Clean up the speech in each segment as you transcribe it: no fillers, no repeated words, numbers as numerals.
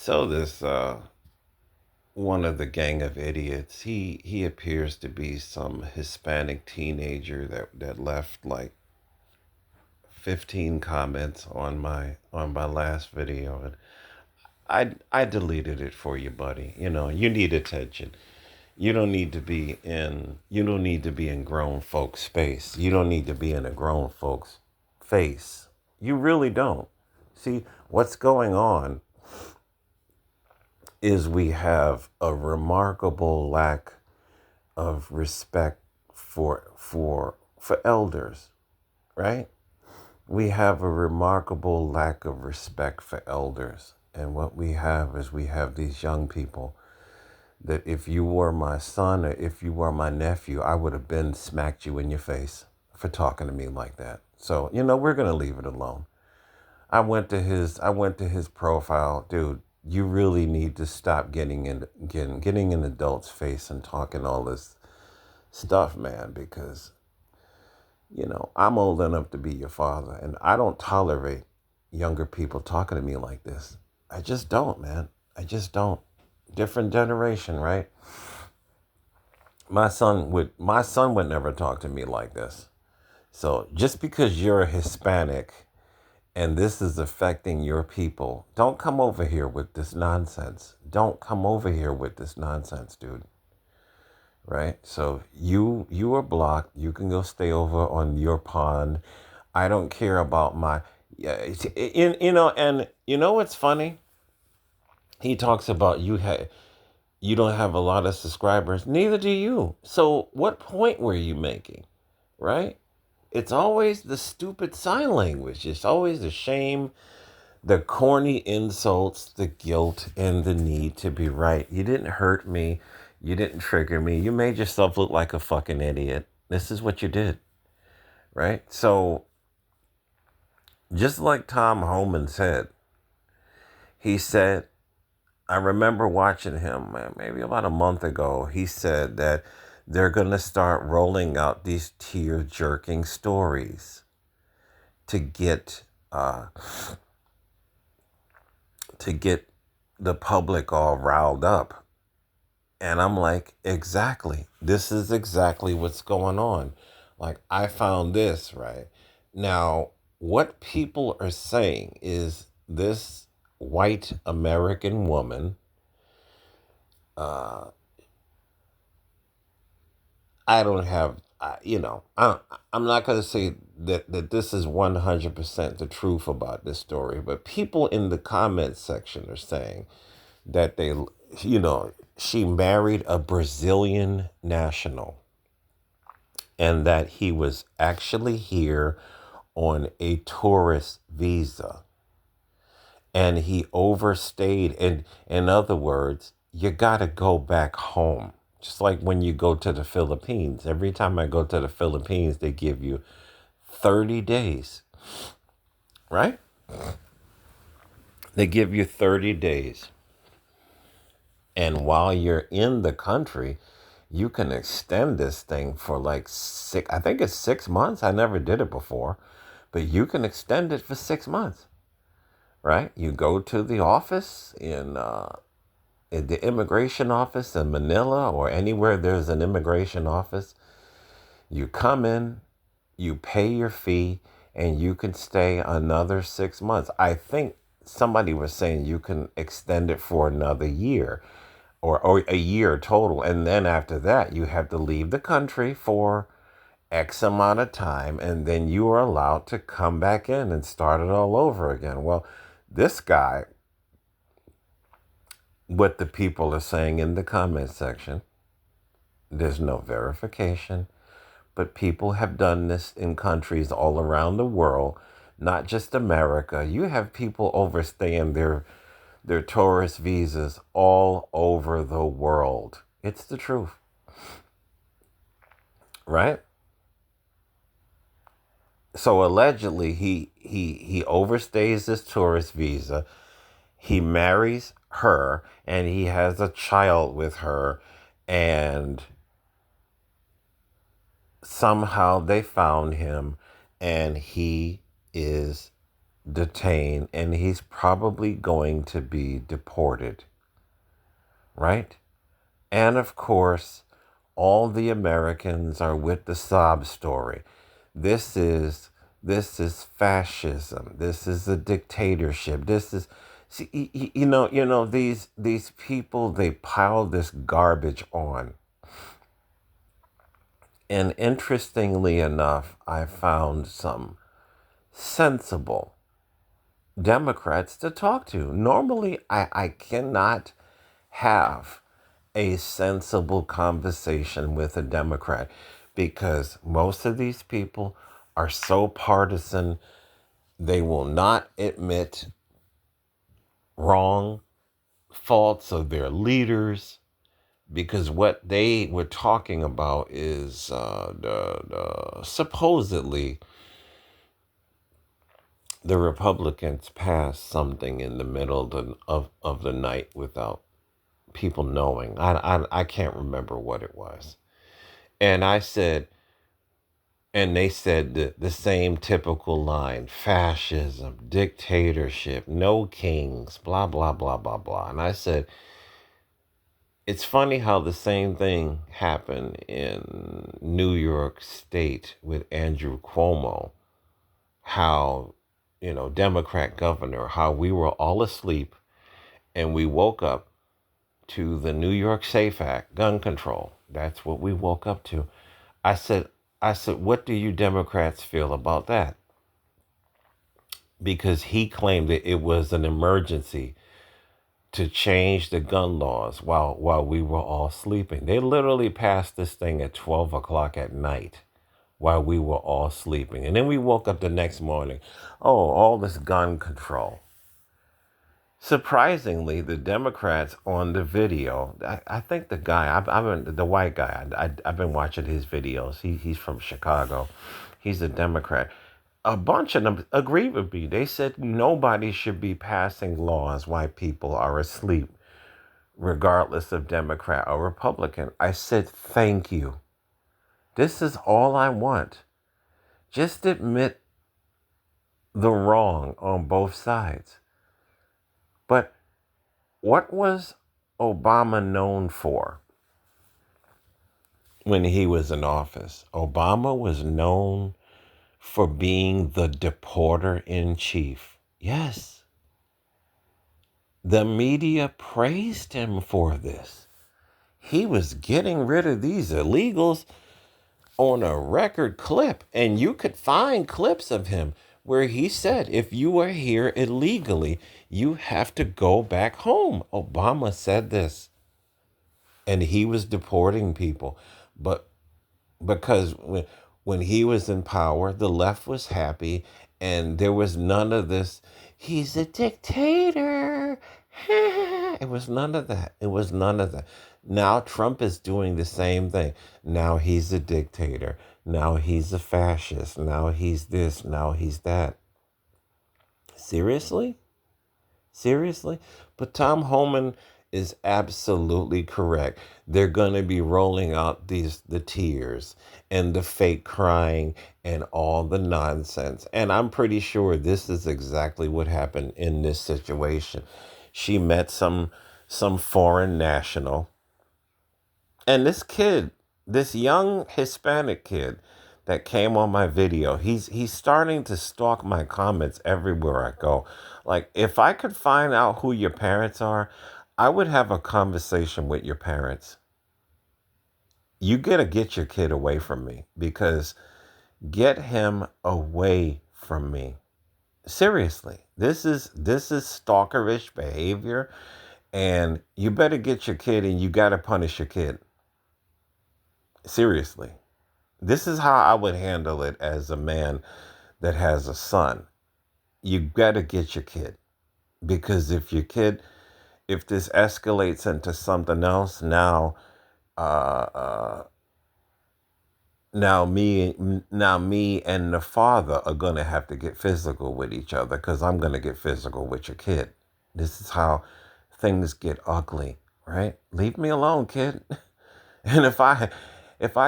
So this one of the gang of idiots, he appears to be some Hispanic teenager that left like 15 comments on my last video, and I deleted it for you, buddy. You know, you need attention. You don't need to be in grown folks space. You don't need to be in a grown folks face. You really don't. See, what's going on is we have a remarkable lack of respect for elders, right? We have a remarkable lack of respect for elders. And what we have is we have these young people that if you were my son or if you were my nephew, I would have been smacked you in your face for talking to me like that. So, we're gonna leave it alone. I went to his profile, dude. You really need to stop getting in adults' face and talking all this stuff, man, because I'm old enough to be your father, and I don't tolerate younger people talking to me like this. I just don't, man. I just don't. Different generation, right? My son would never talk to me like this. So just because you're a Hispanic and this is affecting your people, don't come over here with this nonsense. Don't come over here with this nonsense, dude. Right? So you are blocked. You can go stay over on your pond. I don't care about my yeah. And you know what's funny? He talks about you don't have a lot of subscribers. Neither do you. So what point were you making? Right? It's always the stupid sign language. It's always the shame, the corny insults, the guilt, and the need to be right. You didn't hurt me. You didn't trigger me. You made yourself look like a fucking idiot. This is what you did, right? So, just like Tom Homan said, he said, I remember watching him maybe about a month ago. He said that they're going to start rolling out these tear jerking stories to get uh, to get the public all riled up. And I'm like, exactly. This is exactly what's going on. Like, I found this, right? Now, what people are saying is this white American woman, uh, I don't have, I'm not going to say that this is 100% the truth about this story, but people in the comments section are saying that she married a Brazilian national and that he was actually here on a tourist visa and he overstayed. And in other words, you got to go back home. Just like when you go to the Philippines. Every time I go to the Philippines, they give you 30 days, right? They give you 30 days. And while you're in the country, you can extend this thing for like I think it's 6 months. I never did it before, but you can extend it for 6 months, right? You go to the office in the immigration office in Manila or anywhere there's an immigration office. You come in, you pay your fee, and you can stay another 6 months. I think somebody was saying you can extend it for another year or a year total. And then after that, you have to leave the country for X amount of time, and then you are allowed to come back in and start it all over again. Well, this guy, what the people are saying in the comment section, there's no verification, but people have done this in countries all around the world, not just America. You have people overstaying their tourist visas all over the world. It's the truth, right? So allegedly he overstays his tourist visa. He marries her and he has a child with her, and somehow they found him and he is detained, and he's probably going to be deported, right? And of course, all the Americans are with the sob story. This is this is fascism. This is a dictatorship. This is see, these people, they pile this garbage on. And interestingly enough, I found some sensible Democrats to talk to. Normally, I cannot have a sensible conversation with a Democrat because most of these people are so partisan, they will not admit wrong, faults of their leaders, because what they were talking about is supposedly the Republicans passed something in the middle of the night without people knowing. I can't remember what it was. And I said, and they said the same typical line: fascism, dictatorship, no kings, blah, blah, blah, blah, blah. And I said, it's funny how the same thing happened in New York State with Andrew Cuomo, how, Democrat governor, how we were all asleep and we woke up to the New York Safe Act, gun control. That's what we woke up to. I said, what do you Democrats feel about that? Because he claimed that it was an emergency to change the gun laws while we were all sleeping. They literally passed this thing at 12 o'clock at night while we were all sleeping. And then we woke up the next morning. Oh, all this gun control. Surprisingly, the Democrats on the video, I think the guy, I've been, the white guy, I've been watching his videos. He's from Chicago. He's a Democrat. A bunch of them agreed with me. They said nobody should be passing laws while people are asleep, regardless of Democrat or Republican. I said, thank you. This is all I want. Just admit the wrong on both sides. But what was Obama known for when he was in office? Obama was known for being the deporter in chief. Yes, the media praised him for this. He was getting rid of these illegals on a record clip. And you could find clips of him where he said, if you are here illegally, you have to go back home. Obama said this. And he was deporting people. But because when he was in power, the left was happy and there was none of this, he's a dictator. It was none of that. It was none of that. Now Trump is doing the same thing. Now he's a dictator. Now he's a fascist. Now he's this. Now he's that. Seriously? Seriously? But Tom Homan is absolutely correct. They're going to be rolling out the tears and the fake crying and all the nonsense. And I'm pretty sure this is exactly what happened in this situation. She met some foreign national, and this kid, this young Hispanic kid that came on my video, he's starting to stalk my comments everywhere I go. Like, if I could find out who your parents are, I would have a conversation with your parents. You gotta get your kid away from me, because get him away from me. Seriously. This is stalkerish behavior, and you better get your kid, and you gotta punish your kid. Seriously. This is how I would handle it as a man that has a son. You gotta get your kid. Because if this escalates into something else, uh, uh, now me and the father are gonna have to get physical with each other, because I'm gonna get physical with your kid. This is how things get ugly, right? Leave me alone, kid. And if I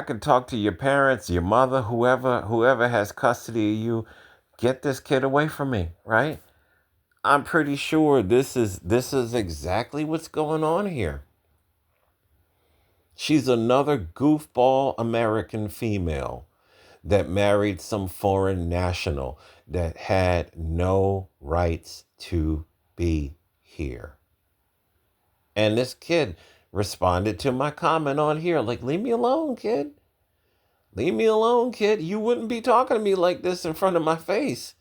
could talk to your parents, your mother, whoever has custody of you, Get this kid away from me, right? I'm pretty sure this is exactly what's going on here. She's another goofball American female that married some foreign national that had no rights to be here. And this kid responded to my comment on here like, leave me alone, kid. Leave me alone, kid. You wouldn't be talking to me like this in front of my face.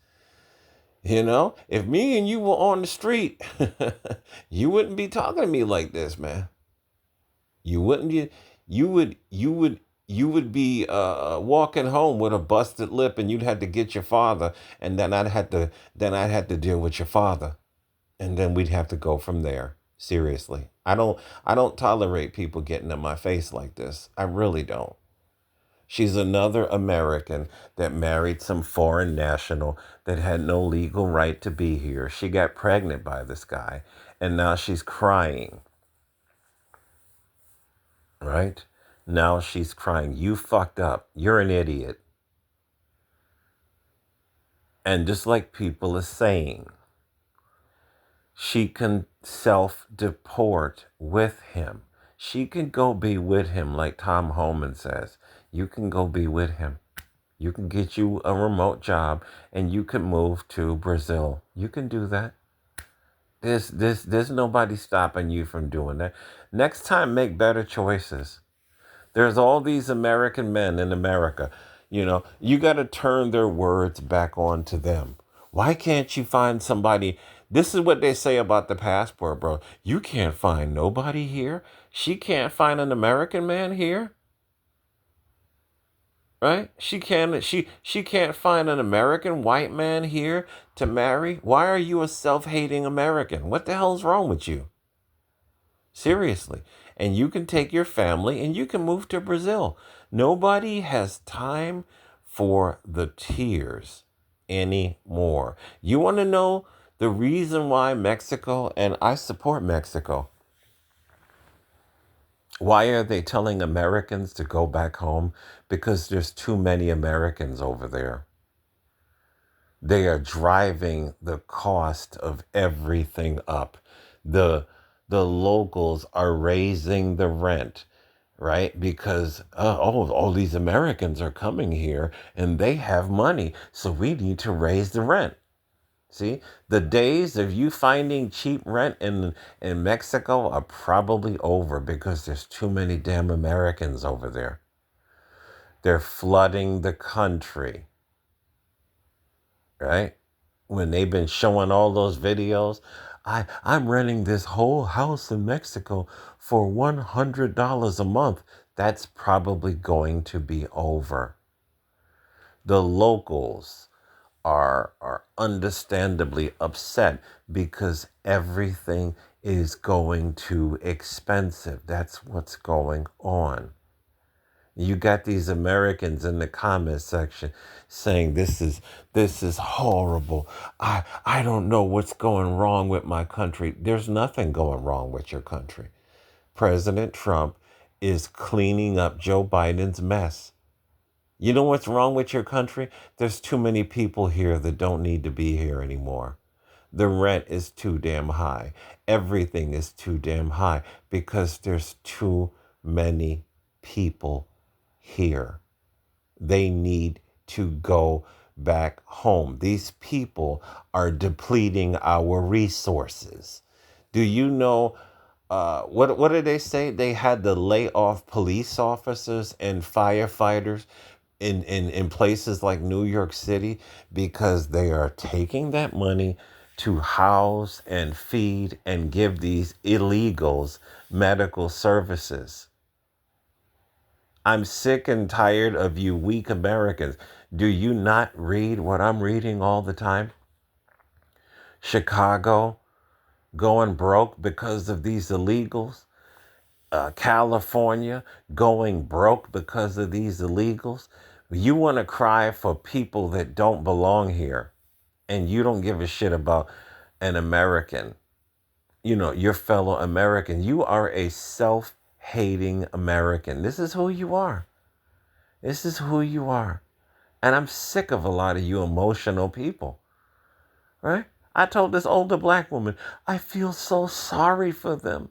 If me and you were on the street, you wouldn't be talking to me like this, man. You wouldn't be, you would be walking home with a busted lip, and you'd have to get your father, and then I'd have to deal with your father, and then we'd have to go from there. Seriously, I don't tolerate people getting in my face like this. I really don't. She's another American that married some foreign national that had no legal right to be here. She got pregnant by this guy, and now she's crying, right? Now she's crying. You fucked up. You're an idiot. And just like people are saying, she can self deport with him. She can go be with him, like Tom Homan says. You can go be with him. You can get you a remote job and you can move to Brazil. You can do that. There's nobody stopping you from doing that. Next time, make better choices. There's all these American men in America. You got to turn their words back on to them. Why can't you find somebody? This is what they say about the passport, bro. You can't find nobody here. She can't find an American man here, right? She can't find an American white man here to marry. Why are you a self-hating American? What the hell's wrong with you? Seriously. And you can take your family and you can move to Brazil. Nobody has time for the tears anymore. You want to know the reason why Mexico, and I support Mexico, why are they telling Americans to go back home? Because there's too many Americans over there. They are driving the cost of everything up. The the locals are raising the rent, right? Because all these Americans are coming here and they have money, so we need to raise the rent. See, the days of you finding cheap rent in Mexico are probably over because there's too many damn Americans over there. They're flooding the country, right? When they've been showing all those videos, I'm renting this whole house in Mexico for $100 a month. That's probably going to be over. The locals are understandably upset because everything is going too expensive. That's what's going on. You got these Americans in the comment section saying this is horrible. I don't know what's going wrong with my country. There's nothing going wrong with your country. President Trump is cleaning up Joe Biden's mess. You know what's wrong with your country? There's too many people here that don't need to be here anymore. The rent is too damn high. Everything is too damn high because there's too many people here. They need to go back home. These people are depleting our resources. Do you know what did they say? They had to lay off police officers and firefighters in places like New York City because they are taking that money to house and feed and give these illegals medical services. I'm sick and tired of you weak Americans. Do you not read what I'm reading all the time? Chicago going broke because of these illegals. California going broke because of these illegals. You want to cry for people that don't belong here, and you don't give a shit about an American, your fellow American. You are a self hating American. This is who you are. This is who you are. And I'm sick of a lot of you emotional people, right? I told this older black woman, I feel so sorry for them.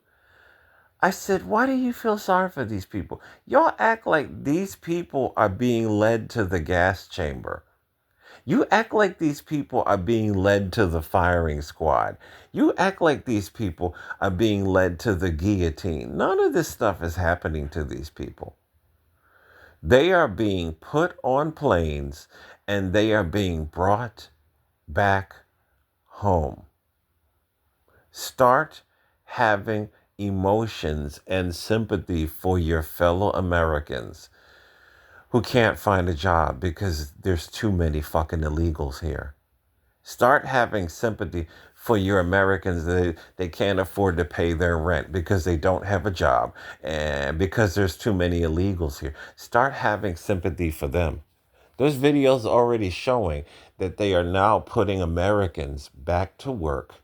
I said, why do you feel sorry for these people? Y'all act like these people are being led to the gas chamber. You act like these people are being led to the firing squad. You act like these people are being led to the guillotine. None of this stuff is happening to these people. They are being put on planes and they are being brought back home. Start having emotions and sympathy for your fellow Americans who can't find a job because there's too many fucking illegals here. Start having sympathy for your Americans that they can't afford to pay their rent because they don't have a job and because there's too many illegals here. Start having sympathy for them. There's videos already showing that they are now putting Americans back to work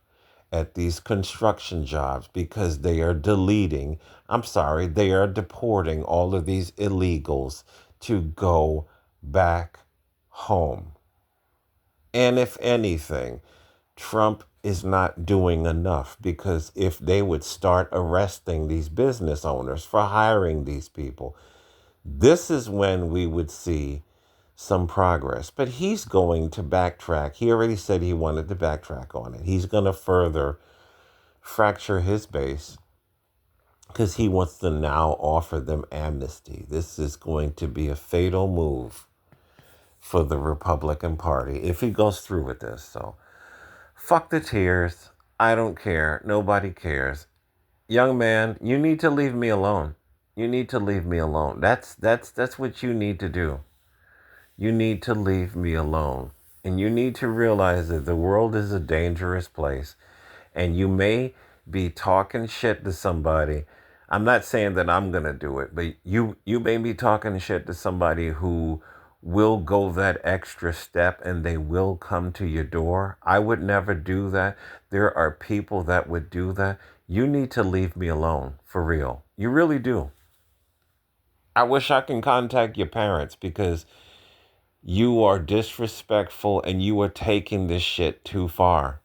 at these construction jobs because they are they are deporting all of these illegals to go back home. And if anything, Trump is not doing enough because if they would start arresting these business owners for hiring these people, this is when we would see some progress. But he's going to backtrack. He already said he wanted to backtrack on it. He's going to further fracture his base because he wants to now offer them amnesty. This is going to be a fatal move for the Republican Party if he goes through with this. So fuck the tears. I don't care. Nobody cares. Young man, you need to leave me alone. You need to leave me alone. That's what you need to do. You need to leave me alone. And you need to realize that the world is a dangerous place. And you may be talking shit to somebody. I'm not saying that I'm going to do it, but you may be talking shit to somebody who will go that extra step and they will come to your door. I would never do that. There are people that would do that. You need to leave me alone, for real. You really do. I wish I can contact your parents because you are disrespectful and you are taking this shit too far.